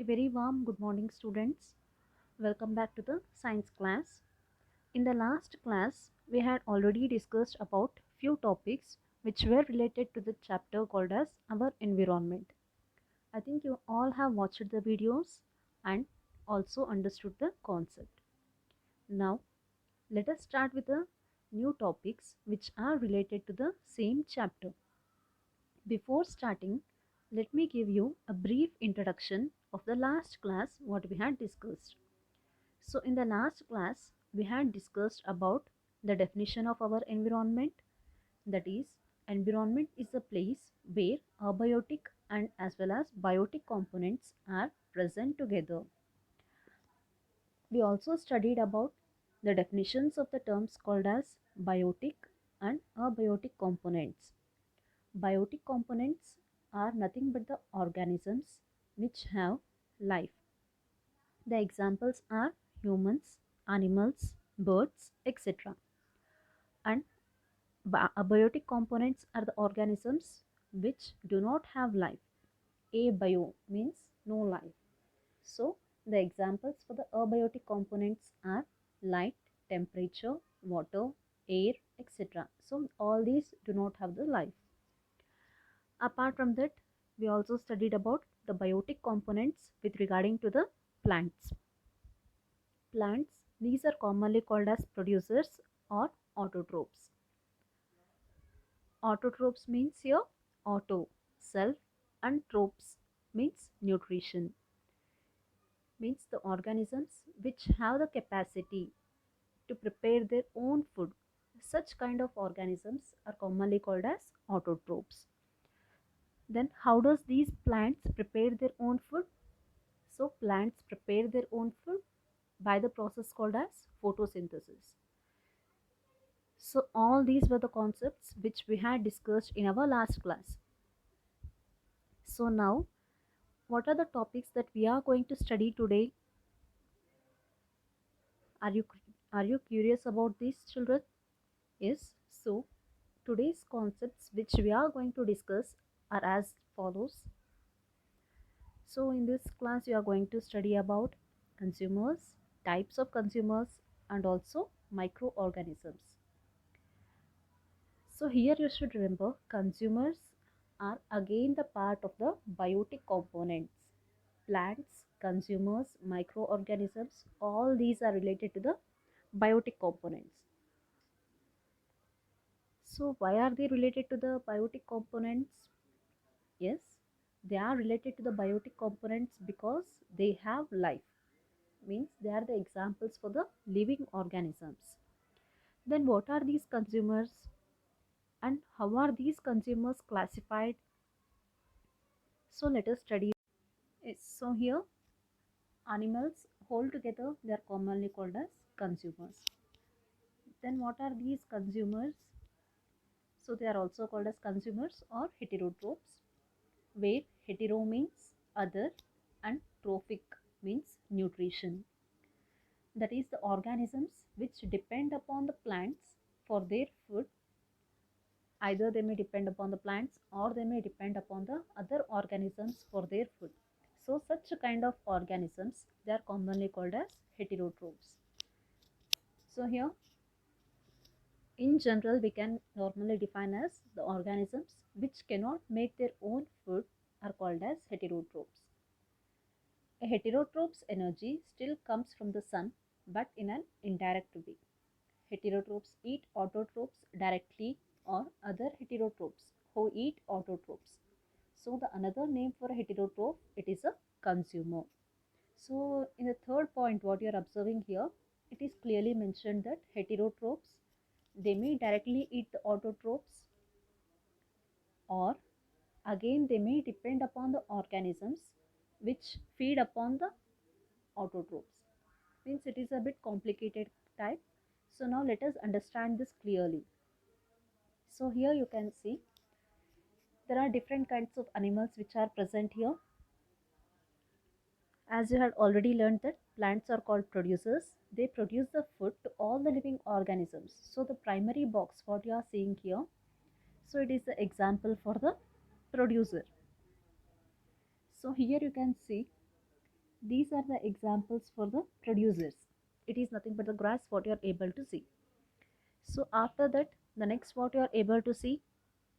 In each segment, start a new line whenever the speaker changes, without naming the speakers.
A very warm good morning, students. Welcome back to the science class. In the last class, we had already discussed about few topics which were related to the chapter called as our environment. I think you all have watched the videos and also understood the concept. Now, let us start with the new topics which are related to the same chapter. Before starting, let me give you a brief introduction of the last class what we had discussed. So in the last class, we had discussed about the definition of our environment. That is, environment is a place where abiotic and as well as biotic components are present together. We also studied about the definitions of the terms called as biotic and abiotic components. Biotic components are nothing but the organisms which have life. The examples are humans, animals, birds, etc. And abiotic components are the organisms which do not have life. Abio means no life. So, the examples for the abiotic components are light, temperature, water, air, etc. So, all these do not have the life. Apart from that, we also studied about the biotic components with regarding to the plants. Plants, these are commonly called as producers or autotrophs. Autotrophs means here auto, self, and tropes means nutrition. Means the organisms which have the capacity to prepare their own food. Such kind of organisms are commonly called as autotrophs. Then how does these plants prepare their own food? So plants prepare their own food by the process called as photosynthesis. So all these were the concepts which we had discussed in our last class. So now, what are the topics that we are going to study today? Are you are you curious about these, children? Yes. So today's concepts which we are going to discuss are as follows. So in this class we are going to study about consumers, types of consumers, and also microorganisms. So here you should remember consumers are again the part of the biotic components. Plants, consumers, microorganisms, all these are related to the biotic components. So why are they related to the biotic components? Yes, they are related to the biotic components because they have life. Means they are the examples for the living organisms. Then what are these consumers and how are these consumers classified? So let us study. Yes, so here animals whole together they are commonly called as consumers. Then what are these consumers? So they are also called as consumers or heterotrophs, where hetero means other and trophic means nutrition. That is the organisms which depend upon the plants for their food. Either they may depend upon the plants or they may depend upon the other organisms for their food. So such kind of organisms they are commonly called as heterotrophs. So here in general we can normally define as the organisms which cannot make their own food are called as heterotrophs. A heterotroph's energy still comes from the sun but in an indirect way. Heterotrophs eat autotrophs directly or other heterotrophs who eat autotrophs. So the another name for a heterotroph it is a consumer. So in the third point what you are observing here it is clearly mentioned that heterotrophs they may directly eat the autotrophs or again they may depend upon the organisms which feed upon the autotrophs. Means it is a bit complicated type. So now let us understand this clearly. So here you can see there are different kinds of animals which are present here. As you had already learned that plants are called producers. They produce the food to all the living organisms. So the primary box what you are seeing here. So it is the example for the producer. So here you can see these are the examples for the producers. It is nothing but the grass what you are able to see. So after that, the next what you are able to see,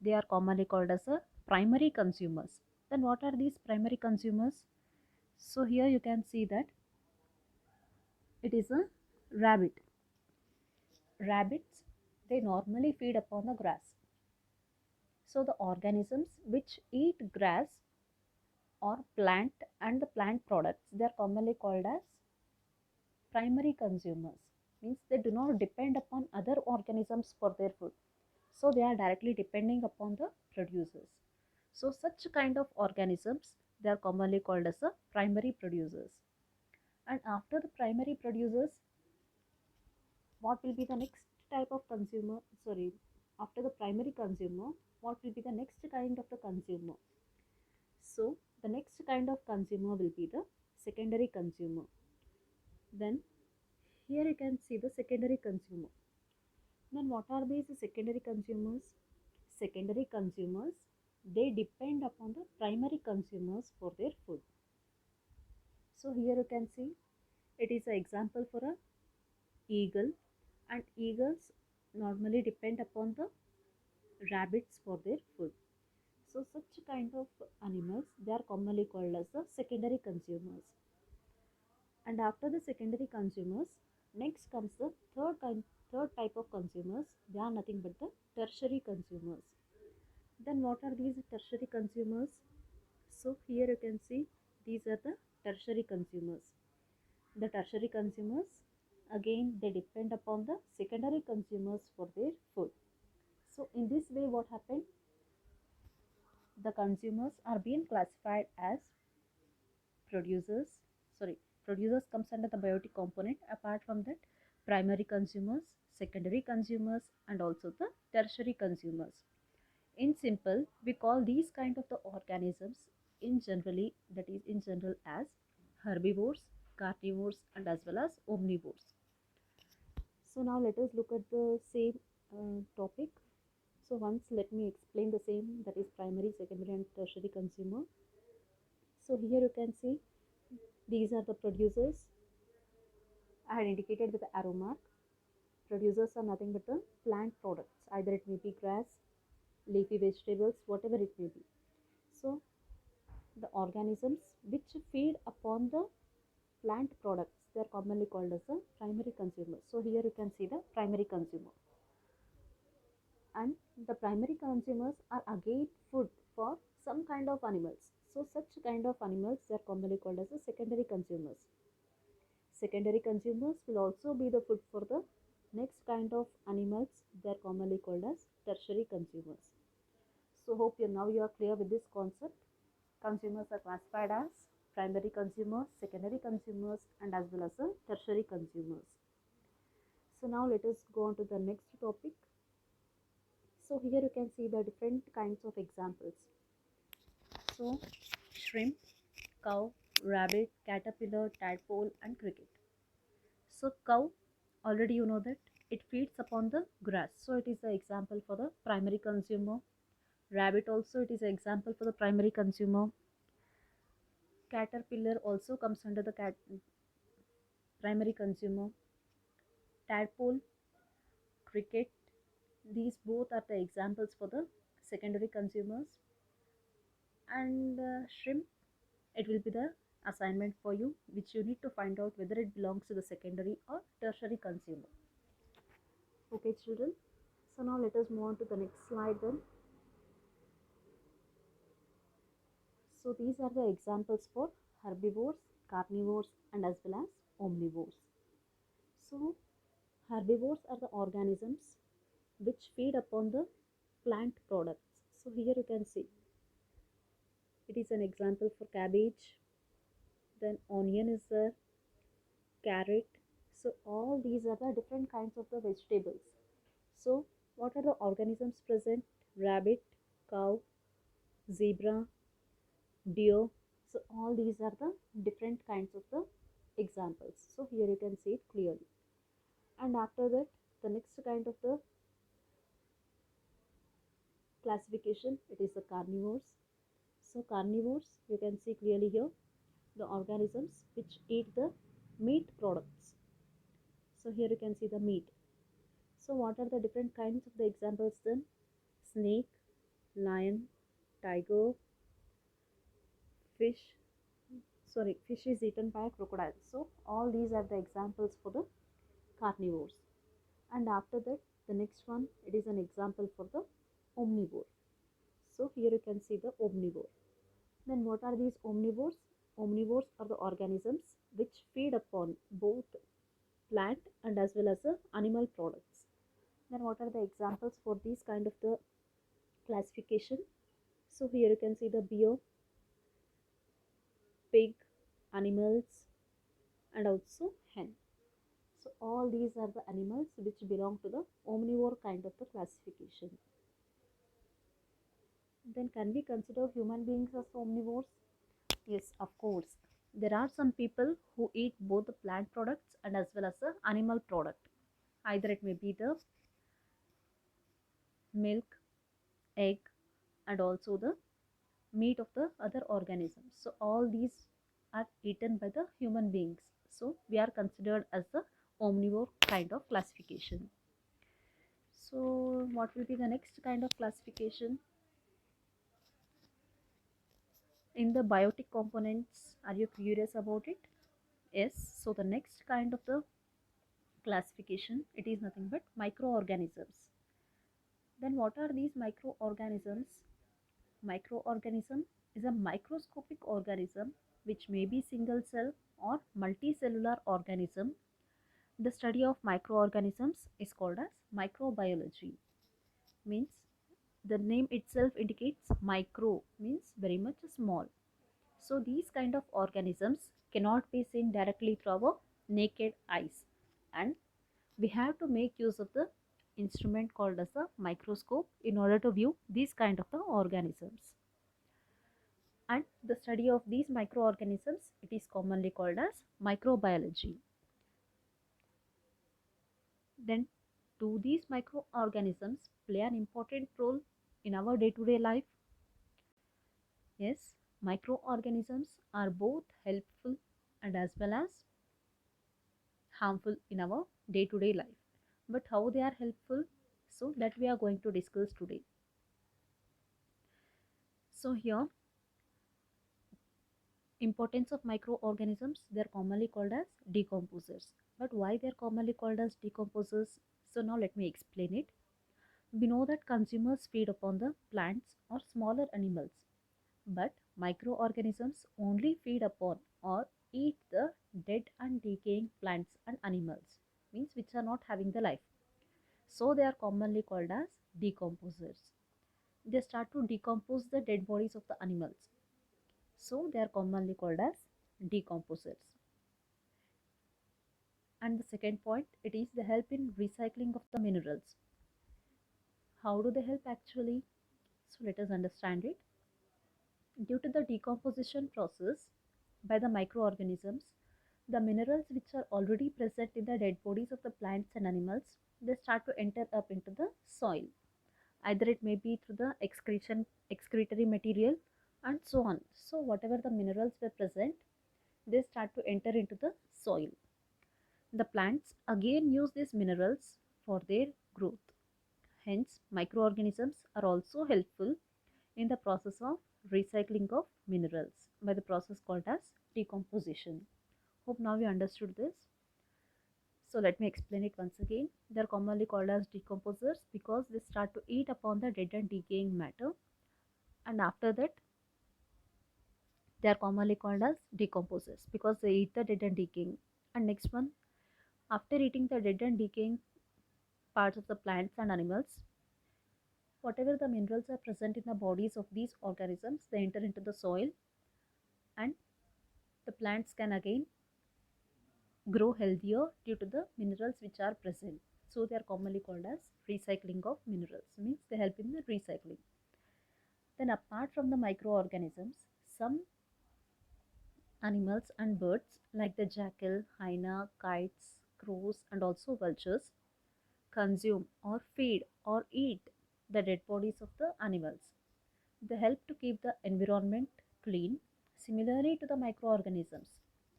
they are commonly called as a primary consumers. Then what are these primary consumers? So here you can see that it is a rabbit. Rabbits, they normally feed upon the grass. So the organisms which eat grass or plant and the plant products, they are commonly called as primary consumers. Means they do not depend upon other organisms for their food. So they are directly depending upon the producers. So such kind of organisms, they are commonly called as the primary producers. And after the primary producers, what will be the next type of consumer? Sorry, after the primary consumer, what will be the next kind of the consumer? So the next kind of consumer will be the secondary consumer. Then here you can see the secondary consumer. Then what are these secondary consumers? Secondary consumers, they depend upon the primary consumers for their food. So here you can see it is an example for a eagle, and eagles normally depend upon the rabbits for their food. So such kind of animals, they are commonly called as the secondary consumers. And after the secondary consumers, next comes the third type of consumers. They are nothing but the tertiary consumers. Then what are these tertiary consumers? So here you can see these are the tertiary consumers. The tertiary consumers, again they depend upon the secondary consumers for their food. So in this way what happened? The consumers are being classified as producers. Sorry, producers comes under the biotic component. Apart from that, primary consumers, secondary consumers, and also the tertiary consumers. In simple, we call these kind of the organisms in generally, that is in general, as herbivores, carnivores, and as well as omnivores. So now let us look at the same topic. So once let me explain the same, that is primary, secondary, and tertiary consumer. So here you can see these are the producers. I had indicated with the arrow mark. Producers are nothing but the plant products. Either it may be grass, leafy vegetables, whatever it may be. So the organisms which feed upon the plant products, they are commonly called as the primary consumers. So here you can see the primary consumer. And the primary consumers are again food for some kind of animals. So such kind of animals, they are commonly called as the secondary consumers. Secondary consumers will also be the food for the next kind of animals. They are commonly called as tertiary consumers. So hope now you are clear with this concept. Consumers are classified as primary consumers, secondary consumers, and as well as the tertiary consumers. So now let us go on to the next topic. So here you can see the different kinds of examples. So shrimp, cow, rabbit, caterpillar, tadpole, and cricket. So cow, already you know that it feeds upon the grass. So it is the example for the primary consumer. Rabbit also, it is an example for the primary consumer. Caterpillar also comes under the primary consumer. Tadpole, cricket, these both are the examples for the secondary consumers. And shrimp, it will be the assignment for you, which you need to find out whether it belongs to the secondary or tertiary consumer. Okay children, so now let us move on to the next slide then. So these are the examples for herbivores, carnivores, and as well as omnivores. So herbivores are the organisms which feed upon the plant products. So here you can see it is an example for cabbage, then onion is there, carrot. So all these are the different kinds of the vegetables. So what are the organisms present? Rabbit, cow, zebra, deer. So all these are the different kinds of the examples. So here you can see it clearly. And after that, the next kind of the classification, it is the carnivores. So carnivores, you can see clearly here, the organisms which eat the meat products. So here you can see the meat. So what are the different kinds of the examples then? Snake, lion, tiger, fish. Sorry, fish is eaten by crocodiles. So all these are the examples for the carnivores. And after that, the next one, it is an example for the omnivore. So here you can see the omnivore. Then what are these omnivores? Omnivores are the organisms which feed upon both plant and as well as the animal products. Then what are the examples for these kind of the classification? So here you can see the bear, pig, animals, and also hen. So all these are the animals which belong to the omnivore kind of the classification. Then can we consider human beings as omnivores? Yes, of course. There are some people who eat both the plant products and as well as the animal product. Either it may be the milk, egg, and also the meat of the other organisms. So all these are eaten by the human beings. So we are considered as the omnivore kind of classification. So what will be the next kind of classification? In the biotic components, are you curious about it? Yes. So the next kind of the classification, it is nothing but microorganisms. Then what are these microorganisms? Microorganism is a microscopic organism which may be single cell or multicellular organism. The study of microorganisms is called as microbiology. Means the name itself indicates micro means very much small. So these kind of organisms cannot be seen directly through our naked eyes, and we have to make use of the instrument called as a microscope in order to view these kind of the organisms. And the study of these microorganisms, it is commonly called as microbiology. Then do these microorganisms play an important role in our day-to-day life? Yes, microorganisms are both helpful and as well as harmful in our day-to-day life. But how they are helpful? So that we are going to discuss today. So here, importance of microorganisms, they are commonly called as decomposers. But why they are commonly called as decomposers? So now let me explain it. We know that consumers feed upon the plants or smaller animals, but microorganisms only feed upon or eat the dead and decaying plants and animals, means which are not having the life. So they are commonly called as decomposers. They start to decompose the dead bodies of the animals. So they are commonly called as decomposers. And the second point, it is the help in recycling of the minerals. How do they help actually? So let us understand it. Due to the decomposition process by the microorganisms, the minerals which are already present in the dead bodies of the plants and animals, they start to enter up into the soil. Either it may be through the excretory material and so on. So whatever the minerals were present, they start to enter into the soil. The plants again use these minerals for their growth. Hence, microorganisms are also helpful in the process of recycling of minerals by the process called as decomposition. Hope now you understood this. So let me explain it once again. They are commonly called as decomposers because they start to eat upon the dead and decaying matter, and after that they are commonly called as decomposers because they eat the dead and decaying. And next one, after eating the dead and decaying parts of the plants and animals, whatever the minerals are present in the bodies of these organisms, they enter into the soil, and the plants can again grow healthier due to the minerals which are present. So they are commonly called as recycling of minerals, means they help in the recycling. Then apart from the microorganisms, some animals and birds like the jackal, hyena, kites, crows, and also vultures consume or feed or eat the dead bodies of the animals. They help to keep the environment clean, similarly to the microorganisms.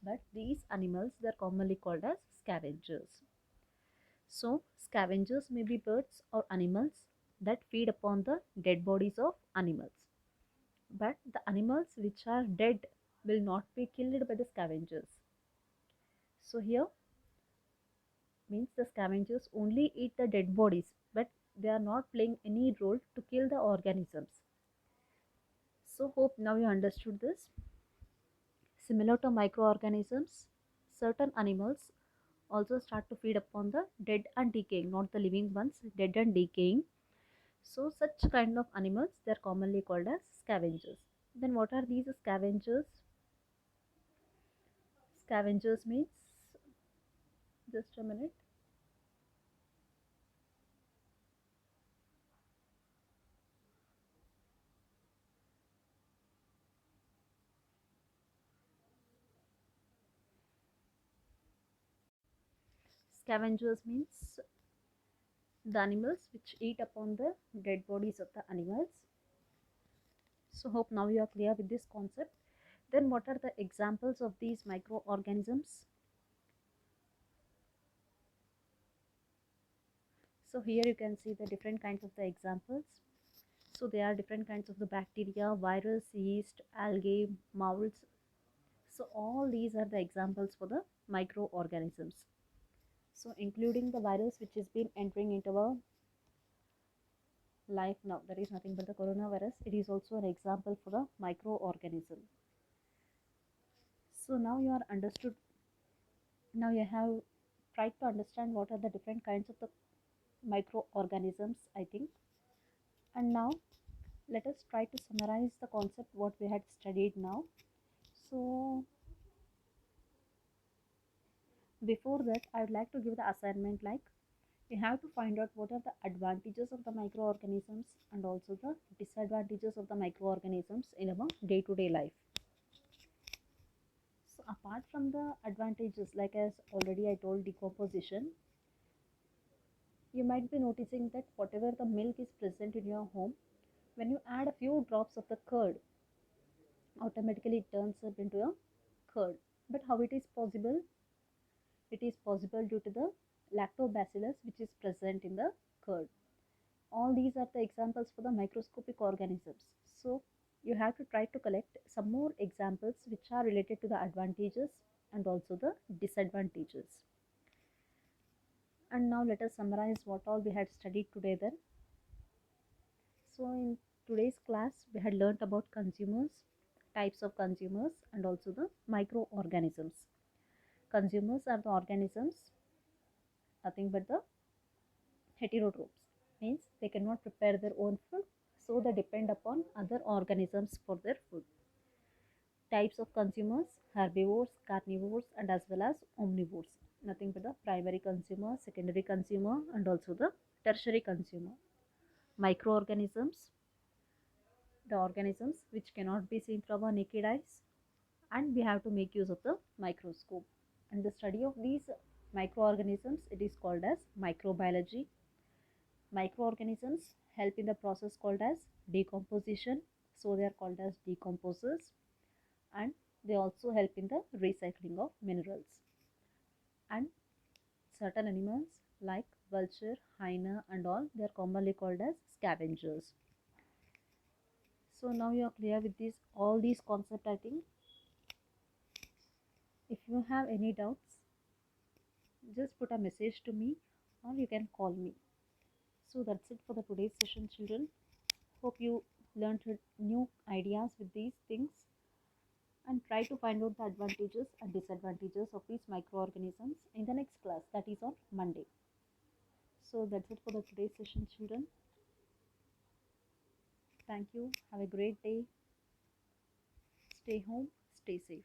But these animals, they are commonly called as scavengers. So, scavengers may be birds or animals that feed upon the dead bodies of animals. But the animals which are dead will not be killed by the scavengers. So, here means the scavengers only eat the dead bodies, but they are not playing any role to kill the organisms. So, hope now you understood this. Similar to microorganisms, certain animals also start to feed upon the dead and decaying, not the living ones, dead and decaying. So, such kind of animals, they are commonly called as scavengers. Then, what are these scavengers? Scavengers means, just a minute. Scavengers means the animals which eat upon the dead bodies of the animals. So, hope now you are clear with this concept. Then, what are the examples of these microorganisms? So, here you can see the different kinds of the examples. So, there are different kinds of the bacteria, virus, yeast, algae, molds. So, all these are the examples for the microorganisms. So, including the virus which has been entering into our life now, that is nothing but the coronavirus. It is also an example for a microorganism. So, now you are understood. Now you have tried to understand what are the different kinds of the microorganisms, I think. And now let us try to summarize the concept what we had studied now. So, before that, I would like to give the assignment like we have to find out what are the advantages of the microorganisms and also the disadvantages of the microorganisms in our day-to-day life. So, apart from the advantages, like as already I told, decomposition, you might be noticing that whatever the milk is present in your home, when you add a few drops of the curd, automatically it turns up into a curd. But how it is possible? It is possible due to the lactobacillus which is present in the curd. All these are the examples for the microscopic organisms. So you have to try to collect some more examples which are related to the advantages and also the disadvantages. And now let us summarize what all we had studied today then. So in today's class we had learnt about consumers, types of consumers and also the microorganisms. Consumers are the organisms, nothing but the heterotrophs, means they cannot prepare their own food, so they depend upon other organisms for their food. Types of consumers: herbivores, carnivores and as well as omnivores, nothing but the primary consumer, secondary consumer and also the tertiary consumer. Microorganisms: the organisms which cannot be seen from our naked eyes, and we have to make use of the microscope. And the study of these microorganisms, it is called as microbiology. Microorganisms help in the process called as decomposition, so they are called as decomposers, and they also help in the recycling of minerals. And certain animals like vulture, hyena and all, they are commonly called as scavengers. So now you are clear with this all these concepts, I think. If you have any doubts, just put a message to me or you can call me. So that's it for the today's session, children. Hope you learned new ideas with these things and try to find out the advantages and disadvantages of these microorganisms in the next class, that is on Monday. So that's it for the today's session, children. Thank you. Have a great day. Stay home, stay safe.